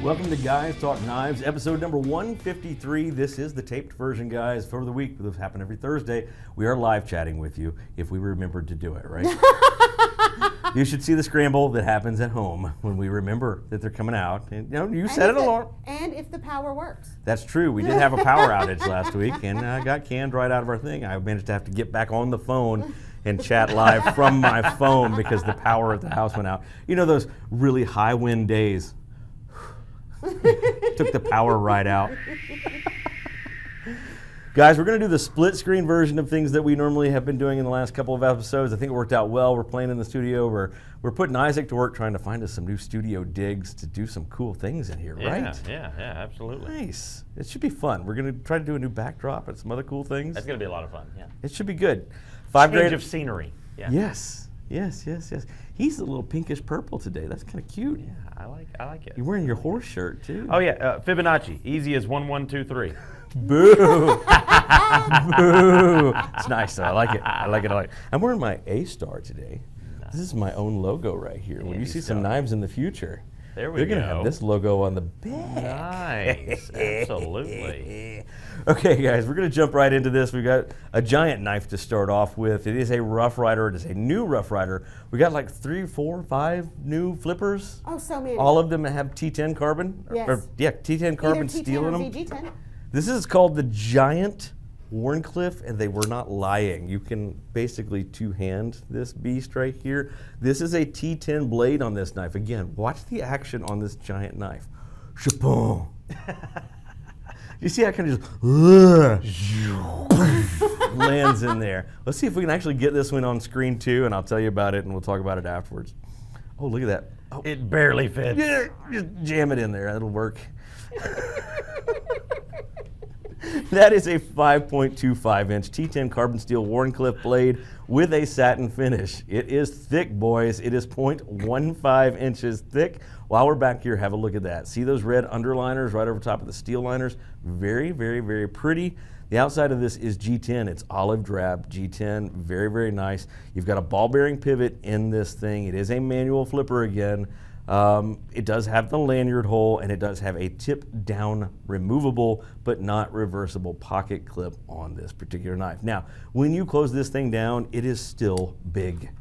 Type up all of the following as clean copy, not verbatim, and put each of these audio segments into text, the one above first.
Welcome to Guys Talk Knives, episode number 153. This is the taped version, guys, for the week. This happens every Thursday. We are live chatting with you if we remembered to do it, right? You should see the scramble that happens at home when we remember that they're coming out. And, you set an alarm. And if the power works. That's true. We did have a power outage last week, and I got canned right out of our thing. I managed to have to get back on the phone and chat live from my phone because the power at the house went out. You know those really high wind days? Took the power right out. Guys, we're going to do the split screen version of things that we normally have been doing in the last couple of episodes. I think it worked out well. We're playing in the studio. We're putting Isaac to work trying to find us some new studio digs to do some cool things in here, right? Yeah, absolutely. Nice. It should be fun. We're going to try to do a new backdrop and some other cool things. That's going to be a lot of fun, yeah. It should be good. Change of scenery. Yeah. Yes. He's a little pinkish purple today. That's kind of cute. Yeah, I like it. You're wearing your horse shirt, too. Oh, yeah, Fibonacci. Easy as 1, 1, 2, 3. Boo! Boo! It's nice, though. I like it. I like it. I'm wearing my A-Star today. Nice. This is my own logo right here. When you see some knives in the future, they're going to have this logo on the back. Nice. Absolutely. Okay, guys, we're going to jump right into this. We've got a giant knife to start off with. It is a Rough Ryder. It is a new Rough Ryder. We got like 3, 4, 5 new flippers. Oh, so many. All of them have T10 carbon. Yes. T10 carbon Either T10 steel in or them. VG10. This is called the Giant Wharncliffe, and they were not lying. You can basically two-hand this beast right here. This is a T10 blade on this knife. Again, watch the action on this giant knife. Chapoon. You see how it kind of just lands in there. Let's see if we can actually get this one on screen too, and I'll tell you about it, and we'll talk about it afterwards. Oh, look at that. Oh. It barely fits. Yeah, just jam it in there. That'll work. That is a 5.25-inch T10 carbon steel Wharncliffe blade with a satin finish. It is thick, boys. It is 0.15 inches thick. While we're back here, have a look at that. See those red underliners right over top of the steel liners? Very, very, very pretty. The outside of this is G10. It's olive drab G10. Very, very nice. You've got a ball bearing pivot in this thing. It is a manual flipper again. It does have the lanyard hole, and it does have a tip down removable but not reversible pocket clip on this particular knife. Now, when you close this thing down, it is still big,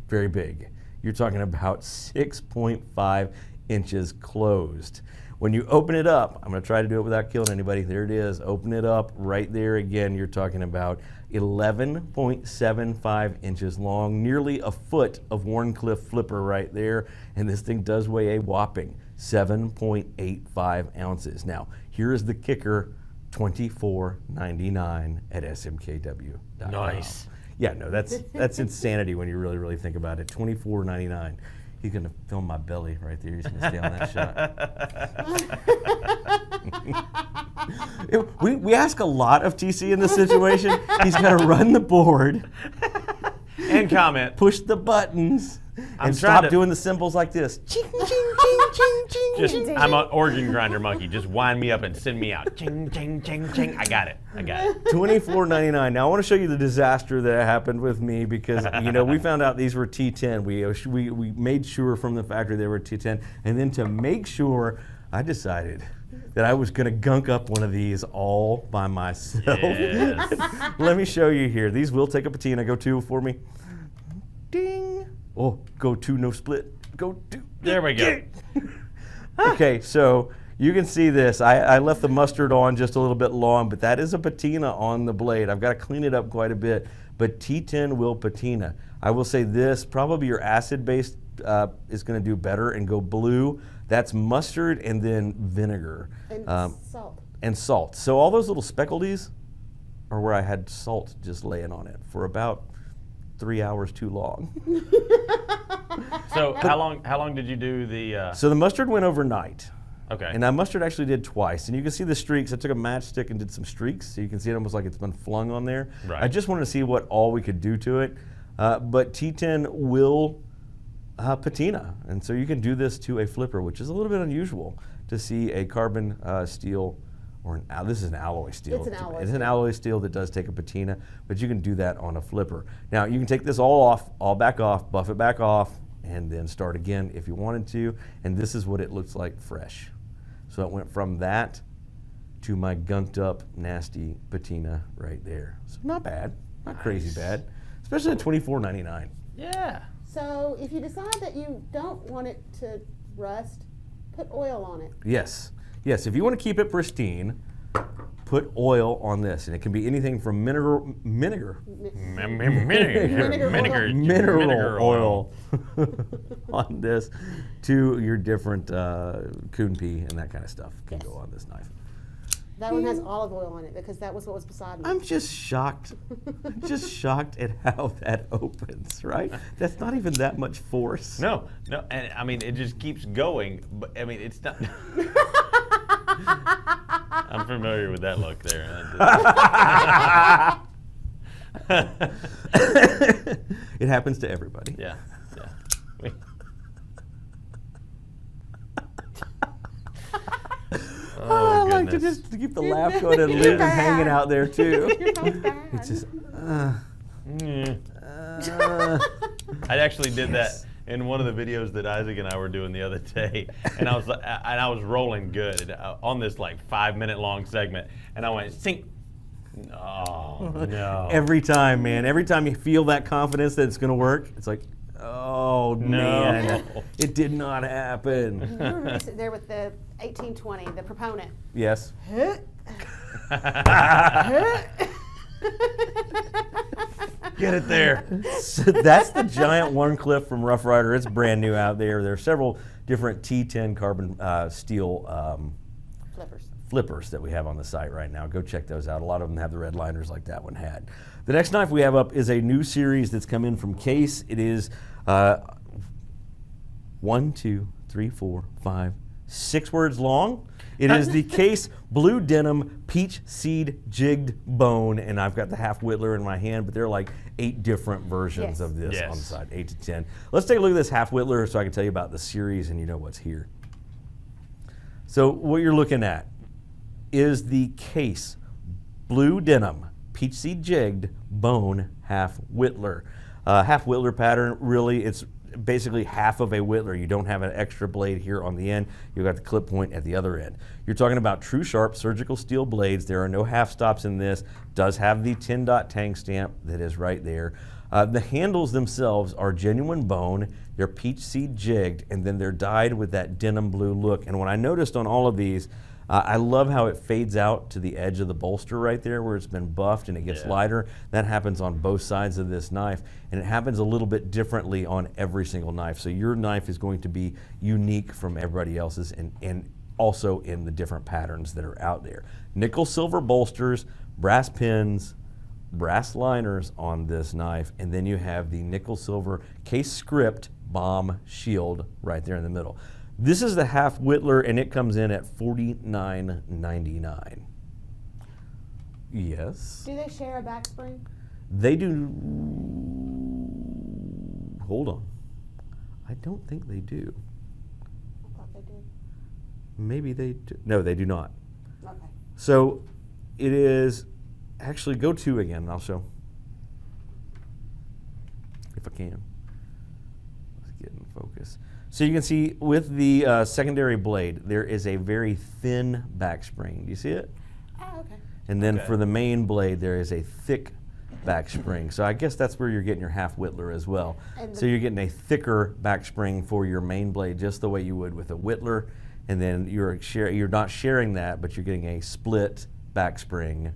very big. You're talking about 6.5 inches closed. When you open it up, I'm going to try to do it without killing anybody. There it is. Open it up right there again. You're talking about 11.75 inches long, nearly a foot of Wharncliffe flipper right there. And this thing does weigh a whopping 7.85 ounces. Now, here is the kicker, $24.99 at smkw.com. Nice. Yeah, no, that's insanity when you really, really think about it. $24.99. He's going to film my belly right there. He's going to stay on that shot. We ask a lot of TC in this situation. He's got to run the board. And comment. Push the buttons. And stop doing the symbols like this. Ching, ching, ching, ching, ching. I'm an organ grinder monkey. Just wind me up and send me out. Ching, ching, ching, ching. I got it. $24.99. Now I want to show you the disaster that happened with me because we found out these were T10. We made sure from the factory they were T10, and then to make sure, I decided that I was going to gunk up one of these all by myself. Yes. Let me show you here. These will take a patina. Go 2 for me. Ding. Oh, go 2, no split. Go 2. There we go. Okay, so you can see this. I left the mustard on just a little bit long, but that is a patina on the blade. I've got to clean it up quite a bit, but T10 will patina. I will say this, probably your acid-based is going to do better and go blue. That's mustard and then vinegar. And salt. And salt. So all those little speckledies are where I had salt just laying on it for about 3 hours too long. So how long did you do the? So the mustard went overnight. Okay. And that mustard actually did twice. And you can see the streaks. I took a matchstick and did some streaks. So you can see it almost like it's been flung on there. Right. I just wanted to see what all we could do to it. But T10 will patina. And so you can do this to a flipper, which is a little bit unusual to see a carbon steel, or this is an alloy steel. It's an alloy steel that does take a patina, but you can do that on a flipper. Now you can take this all back off, buff it back off, and then start again if you wanted to. And this is what it looks like fresh. So it went from that to my gunked up, nasty patina right there. So not bad, not crazy bad, especially at $24.99. Yeah. So if you decide that you don't want it to rust, put oil on it. Yes, yes. If you want to keep it pristine, put oil on this, and it can be anything from mineral oil on this to your different coon pea and that kind of stuff can go on this knife. That one has olive oil on it because that was what was beside me. I'm just shocked. I'm just shocked at how that opens, right? That's not even that much force. No, and I mean it just keeps going. But I mean it's not. I'm familiar with that look there. It happens to everybody. Yeah. I like to just keep the laugh going and leave them hanging out there too. You're both bad. It's just. I actually did that in one of the videos that Isaac and I were doing the other day, and I was rolling good on this like 5-minute long segment, and I went sink. Oh no! Every time, man. Every time you feel that confidence that it's going to work, it's like, oh man, it did not happen. You were sitting there with the 1820, the proponent. Yes. Get it there. So that's the giant Wharncliffe from Rough Ryder. It's brand new out there. There are several different T10 carbon steel flippers that we have on the site right now. Go check those out. A lot of them have the red liners like that one had. The next knife we have up is a new series that's come in from Case. It is 1, 2, 3, 4, 5, 6 words long. It is the Case Blue Denim Peach Seed Jigged Bone, and I've got the half Whittler in my hand, but there are like 8 different versions of this on the side, 8 to 10. Let's take a look at this half Whittler so I can tell you about the series and you know what's here. So what you're looking at is the Case Blue Denim Peach Seed Jigged Bone half Whittler. Half Whittler pattern, really, it's basically half of a Whittler. You don't have an extra blade here on the end. You've got the clip point at the other end. You're talking about Tru-Sharp surgical steel blades. There are no half stops in this. Does have the 10-dot tang stamp that is right there. The handles themselves are genuine bone. They're peach seed jigged, and then they're dyed with that denim blue look. And what I noticed on all of these, I love how it fades out to the edge of the bolster right there where it's been buffed and it gets lighter. That happens on both sides of this knife, and it happens a little bit differently on every single knife. So your knife is going to be unique from everybody else's and also in the different patterns that are out there. Nickel silver bolsters, brass pins, brass liners on this knife, and then you have the nickel silver case script bomb shield right there in the middle. This is the half Whittler, and it comes in at $49.99. Yes. Do they share a back spring? They do. Hold on. I don't think they do. I thought they did. Maybe they do. No, they do not. Okay. So it is, actually go to again, and I'll show. If I can. Let's get in focus. So you can see with the secondary blade, there is a very thin back spring. Do you see it? Oh, okay. And then for the main blade, there is a thick back spring. So I guess that's where you're getting your half Whittler as well. So you're getting a thicker back spring for your main blade, just the way you would with a Whittler. And then you're not sharing that, but you're getting a split back spring,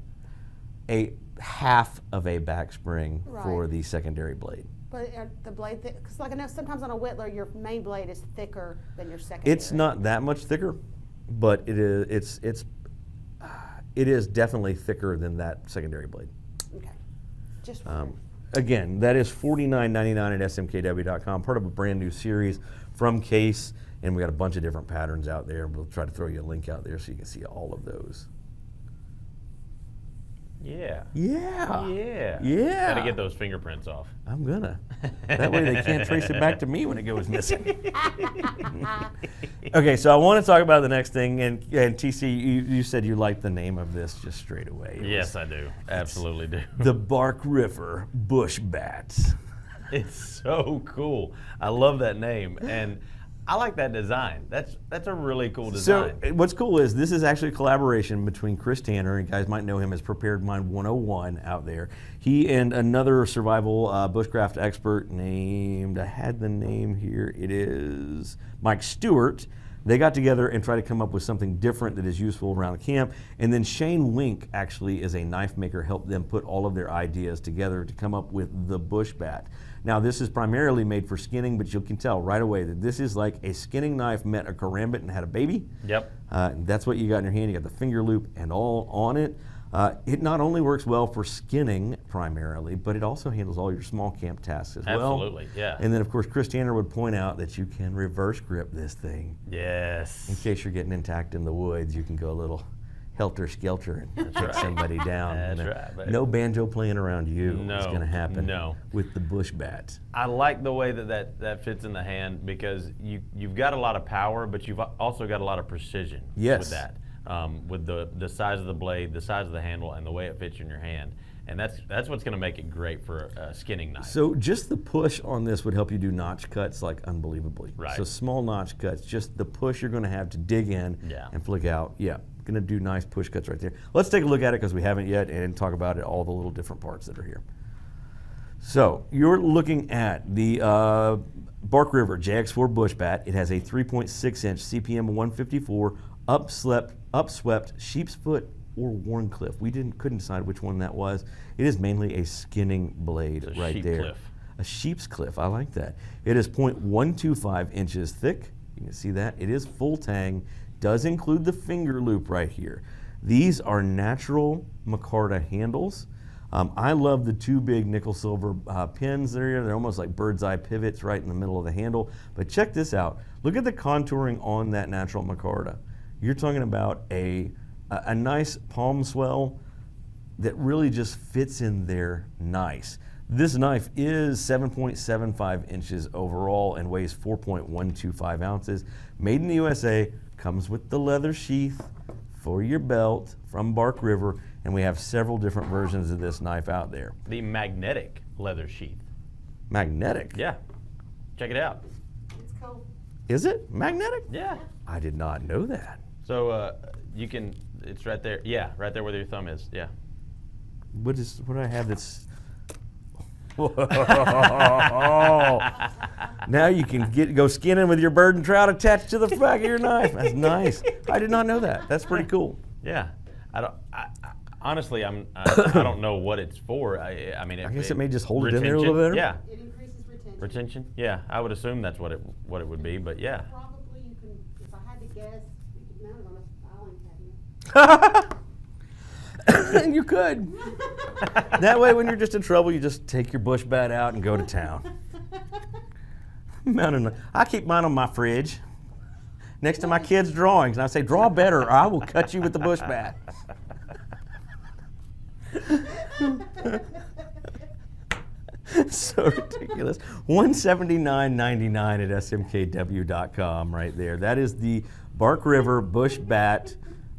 a half of a back spring for the secondary blade. But the blade, because like I know sometimes on a Whittler, your main blade is thicker than your secondary. It's not that much thicker, but it is. It is definitely thicker than that secondary blade. Okay. Just again, that is $49.99 at smkw.com, part of a brand new series from Case, and we got a bunch of different patterns out there. We'll try to throw you a link out there so you can see all of those. Yeah. Yeah. Yeah. Yeah. Gotta get those fingerprints off. I'm gonna. That way they can't trace it back to me when it goes missing. Okay, so I want to talk about the next thing, and TC, you said you liked the name of this just straight away. Yes, I do. Absolutely do. The Bark River Bush Bats. It's so cool. I love that name, and I like that design. That's a really cool So design. what's cool is this is actually a collaboration between Chris Tanner, and you guys might know him as Prepared Mind 101 out there. He and another survival bushcraft expert named, I had the name here, it is Mike Stewart. They got together and tried to come up with something different that is useful around the camp. And then Shane Wink actually is a knife maker, helped them put all of their ideas together to come up with the bush bat. Now this is primarily made for skinning, but you can tell right away that this is like a skinning knife met a karambit and had a baby. Yep. That's what you got in your hand. You got the finger loop and all on it. It not only works well for skinning primarily, but it also handles all your small camp tasks as well. Absolutely, yeah. And then of course Chris Tanner would point out that you can reverse grip this thing. Yes. In case you're getting intact in the woods, you can go a little helter-skelter and take somebody down. That's And, right, baby. no banjo playing around you is going to happen no. with the bush bat. I like the way that fits in the hand because you've got a lot of power, but you've also got a lot of precision Yes. with that. With the size of the blade, the size of the handle, and the way it fits in your hand. And that's what's going to make it great for a skinning knife. So just the push on this would help you do notch cuts like unbelievably. Right. So small notch cuts, just the push you're going to have to dig in Yeah. and flick out. Yeah, going to do nice push cuts right there. Let's take a look at it because we haven't yet and talk about it, all the little different parts that are here. So you're looking at the Bark River JX4 bush bat. It has a 3.6 inch CPM 154 upswept sheep's foot or Wharncliffe. We couldn't decide which one that was. It is mainly a skinning blade It's a right sheep there. cliff. A sheep's cliff, I like that. It is 0.125 inches thick. You can see that. It is full tang, does include the finger loop right here. These are natural micarta handles. I love the two big nickel silver pins there. They're almost like bird's eye pivots right in the middle of the handle. But check this out. Look at the contouring on that natural micarta. You're talking about a nice palm swell that really just fits in there nice. This knife is 7.75 inches overall and weighs 4.125 ounces. Made in the USA, comes with the leather sheath for your belt from Bark River, and we have several different versions of this knife out there. The magnetic leather sheath. Magnetic? Yeah. Check it out. It's cool. Is it magnetic? Yeah. I did not know that. So you can, it's right there. Yeah, right there where your thumb is. Yeah. What do I have that's... Whoa. Now you can go skinning with your bird and trout attached to the back of your knife. That's nice. I did not know that. That's pretty cool. Yeah. Honestly, I don't know what it's for. I mean, I guess it may just hold it in there a little better. Yeah. It increases retention. Retention? Yeah. I would assume that's what it would be, but yeah. Probably you can, if I had to guess, you could mount it on a filing cabinet. You could. That way, when you're just in trouble, you just take your bush bat out and go to town. I keep mine on my fridge next to my kids' drawings, and I say, draw better, or I will cut you with the bush bat. So ridiculous. $179.99 at smkw.com right there. That is the Bark River Bush Bat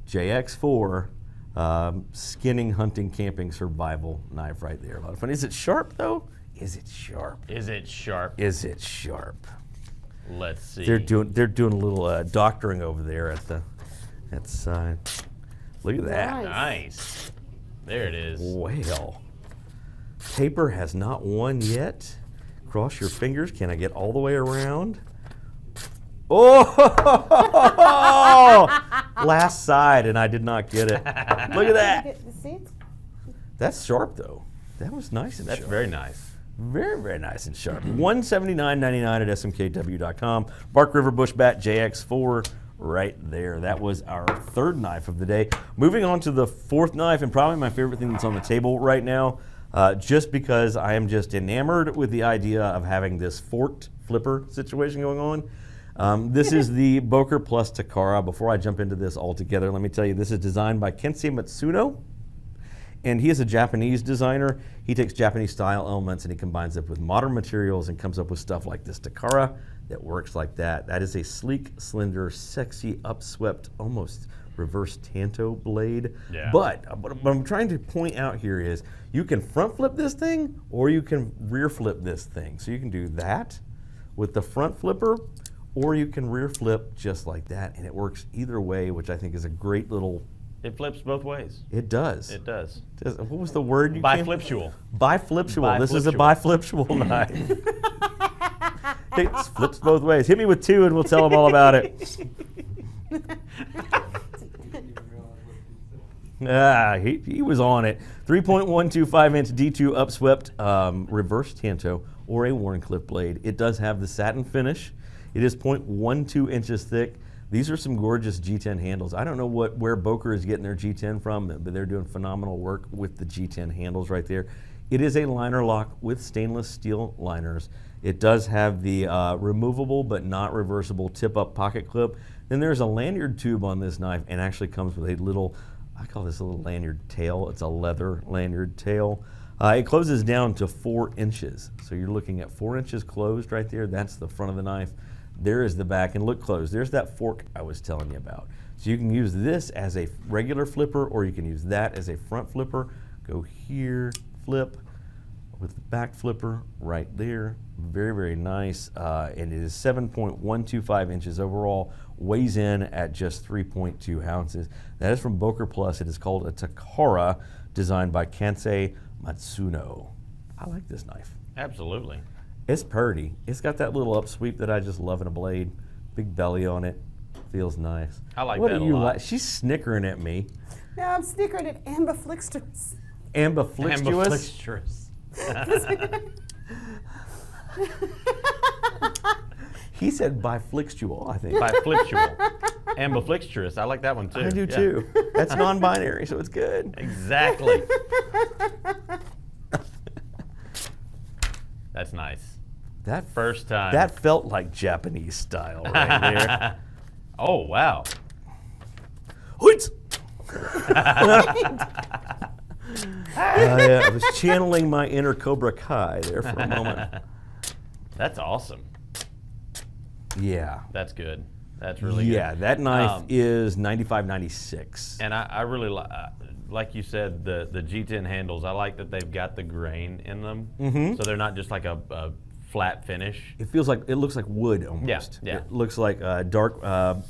JX4 skinning, hunting, camping, survival knife right there. A lot of fun. Is it sharp though? Is it sharp? Is it sharp? Is it sharp? Let's see. They're doing a little doctoring over there at the side. Look at that. Nice. There it is. Well, paper has not won yet. Cross your fingers. Can I get all the way around? Oh! Last side, and I did not get it. Look at that. See it? That's sharp, though. That was nice and That's sharp. very nice. Very, very nice and sharp. $179.99 at smkw.com. Bark River Bush Bat JX4 right there. That was our third knife of the day. Moving on to the fourth knife, and probably my favorite thing that's on the table right now, just because I am just enamored with the idea of having this forked flipper situation going on. This is the Boker Plus Takara. Before I jump into this altogether, let me tell you, this is designed by Kensei Matsuno. And he is a Japanese designer. He takes Japanese style elements and he combines it with modern materials and comes up with stuff like this Takara that works like that. That is a sleek, slender, sexy, upswept, almost reverse tanto blade. Yeah. But what I'm trying to point out here is you can front flip this thing or you can rear flip this thing. So you can do that with the front flipper, or you can rear flip just like that, and it works either way, which I think is a great little. It flips both ways. It does. It does. What was the word you came? Biflipsual. Biflipsual. This is a biflipsual knife. It flips both ways. Hit me with 2 and we'll tell them all about it. He was on it. 3.125-inch D2 upswept reverse Tanto or a Wharncliffe blade. It does have the satin finish. It is 0.12 inches thick. These are some gorgeous G10 handles. I don't know where Boker is getting their G10 from, but they're doing phenomenal work with the G10 handles right there. It is a liner lock with stainless steel liners. It does have the removable but not reversible tip-up pocket clip. Then there's a lanyard tube on this knife, and actually comes with a little, I call this a little lanyard tail. It's a leather lanyard tail. It closes down to 4 inches. So you're looking at 4 inches closed right there. That's the front of the knife. There is the back, and look close. There's that fork I was telling you about. So you can use this as a regular flipper, or you can use that as a front flipper. Go here, flip, with the back flipper right there. Very, very nice. And it is 7.125 inches overall, weighs in at just 3.2 ounces. That is from Boker Plus. It is called a Takara, designed by Kansei Matsuno. I like this knife. Absolutely. It's pretty. It's got that little upsweep that I just love in a blade. Big belly on it. Feels nice. I like what that do a you lot. like? She's snickering at me. No, I'm snickering at ambiflixtors. Ambiflixtuous? He said biflixtual, I think. Biflipsual. Ambiflixturous. I like that one too. I do too. That's non-binary, so it's good. Exactly. That's nice. That First time. That felt like Japanese style right there. Oh, wow. Hoit! I was channeling my inner Cobra Kai there for a moment. That's awesome. Yeah. That's good. That's really good. Yeah, that knife is $95.96. And I really like you said, the G10 handles. I like that they've got the grain in them, so they're not just like a flat finish. It feels like, it looks like wood almost. Yeah. It looks like dark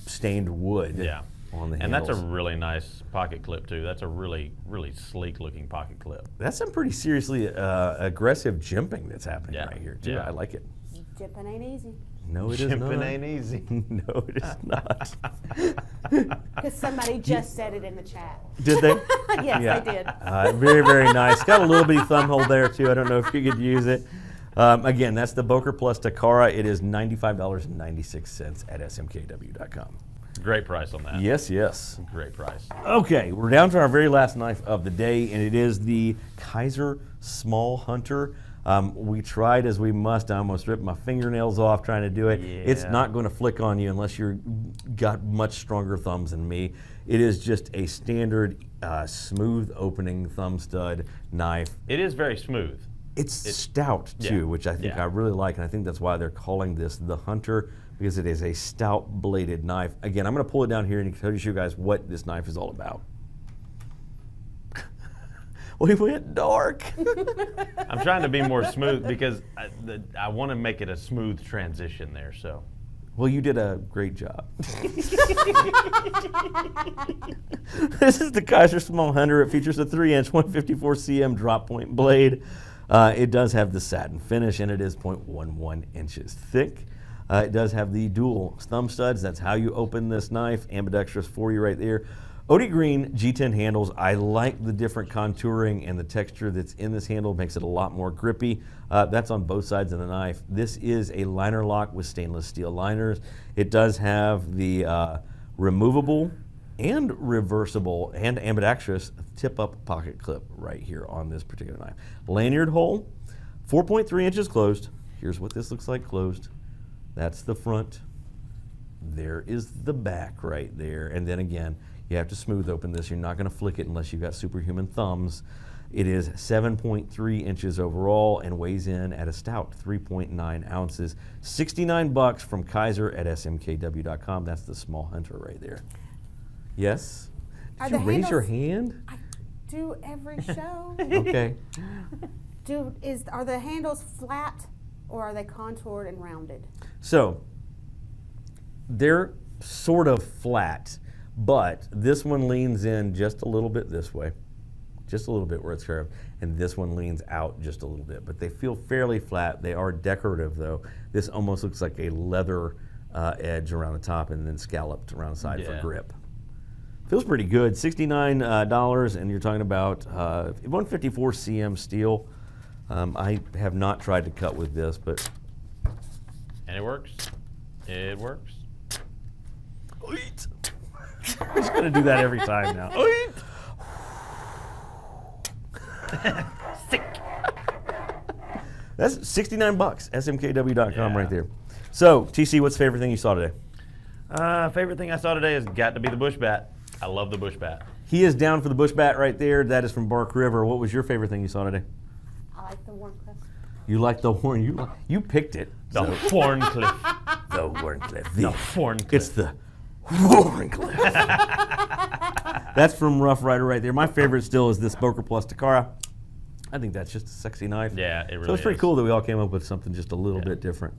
stained wood. Yeah. On the and handles. that's a really nice pocket clip too. That's a really, really sleek looking pocket clip. That's some pretty seriously aggressive jimping that's happening Yeah. right here too. Yeah. I like it. Jimping ain't easy. No, it is not. Jimping ain't easy. No, it is not. Because somebody just said it in the chat. Did they? Yes, Yeah. they did. Very, very nice. Got a little bitty thumb hole there too. I don't know if you could use it. Again, that's the Boker Plus Takara. It is $95.96 at smkw.com. Great price on that. Yes, yes. Great price. Okay, we're down to our very last knife of the day, and it is the Kaiser Small Hunter. We tried as we must. I almost ripped my fingernails off trying to do it. Yeah. It's not going to flick on you unless you've got much stronger thumbs than me. It is just a standard smooth opening thumb stud knife. It is very smooth. It's stout too, yeah, which I think yeah. I really like, and I think that's why they're calling this the Hunter, because it is a stout bladed knife. Again, I'm going to pull it down here and tell you guys what this knife is all about. We went dark. I'm trying to be more smooth because I want to make it a smooth transition there. So, Well, you did a great job. This is the Kaiser Small Hunter. It features a 3-inch 154 cm drop point blade. It does have the satin finish, and it is 0.11 inches thick. It does have the dual thumb studs. That's how you open this knife. Ambidextrous for you right there. OD Green G10 handles. I like the different contouring and the texture that's in this handle. Makes it a lot more grippy. That's on both sides of the knife. This is a liner lock with stainless steel liners. It does have the removable and reversible and ambidextrous tip-up pocket clip right here on this particular knife. Lanyard hole, 4.3 inches closed. Here's what this looks like closed. That's the front. There is the back right there. And then again, you have to smooth open this. You're not going to flick it unless you've got superhuman thumbs. It is 7.3 inches overall and weighs in at a stout 3.9 ounces. $69 from Kaiser at smkw.com. That's the Small Hunter right there. Yes? Are Did you the raise your handles- hand? I do every show. Okay. Are the handles flat or are they contoured and rounded? So, they're sort of flat, but this one leans in just a little bit this way, just a little bit where it's curved, and this one leans out just a little bit, but they feel fairly flat. They are decorative though. This almost looks like a leather edge around the top and then scalloped around the side for grip. Feels pretty good. $69, and you're talking about 154 cm steel. I have not tried to cut with this, but And it works. It works. I'm just gonna do that every time now. Sick. That's $69. SMKW.com right there. So, TC, what's the favorite thing you saw today? Favorite thing I saw today has got to be the bush bat. I love the bush bat. He is down for the bush bat right there. That is from Bark River. What was your favorite thing you saw today? I like the Wharncliffe. You like the Warren. You picked it. The Wharncliffe. The Wharncliffe. The Wharncliffe. It's the Wharncliffe. That's from Rough Ryder right there. My favorite still is this Boker Plus Takara. I think that's just a sexy knife. Yeah, it really is. So it's pretty cool that we all came up with something just a little bit different.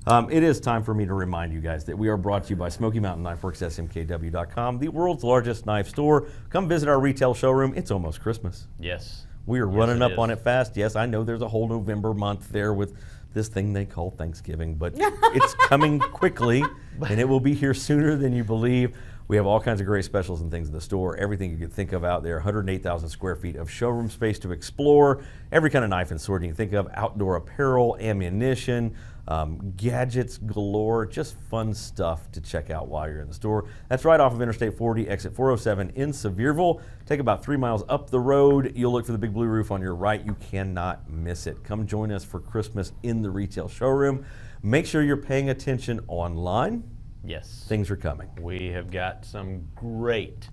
It is time for me to remind you guys that we are brought to you by Smoky Mountain Knife Works, SMKW.com, the world's largest knife store. Come visit our retail showroom. It's almost Christmas. Yes. We are running up on it fast. Yes, I know there's a whole November month there with this thing they call Thanksgiving, but it's coming quickly, and it will be here sooner than you believe. We have all kinds of great specials and things in the store, everything you could think of out there, 108,000 square feet of showroom space to explore, every kind of knife and sword you can think of, outdoor apparel, ammunition, gadgets galore, just fun stuff to check out while you're in the store. That's right off of Interstate 40, exit 407 in Sevierville. Take about 3 miles up the road. You'll look for the big blue roof on your right. You cannot miss it. Come join us for Christmas in the retail showroom. Make sure you're paying attention online. Yes. Things are coming. We have got some great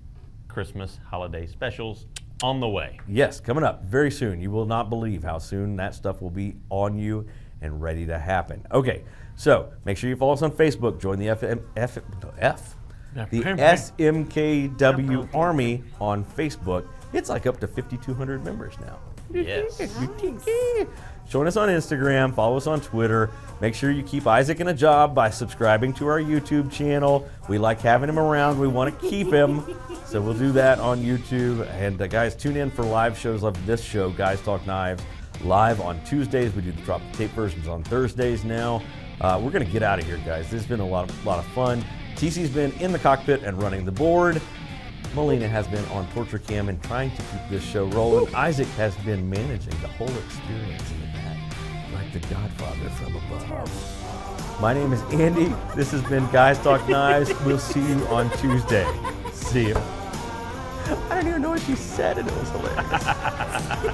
Christmas holiday specials on the way. Yes, coming up very soon. You will not believe how soon that stuff will be on you and ready to happen. Okay, so make sure you follow us on Facebook. Join the the SMKW Army on Facebook. It's like up to 5,200 members now. Yes. Join us on Instagram, follow us on Twitter. Make sure you keep Isaac in a job by subscribing to our YouTube channel. We like having him around. We want to keep him. So we'll do that on YouTube. And guys, tune in for live shows of this show, Guys Talk Knives, live on Tuesdays. We do the drop the tape versions on Thursdays now. We're going to get out of here, guys. This has been a lot of fun. TC's been in the cockpit and running the board. Melina has been on Torture Cam and trying to keep this show rolling. Isaac has been managing the whole experience in the back, like the Godfather from above. My name is Andy. This has been Guys Talk Knives. We'll see you on Tuesday. See you. I don't even know what she said, and it was hilarious.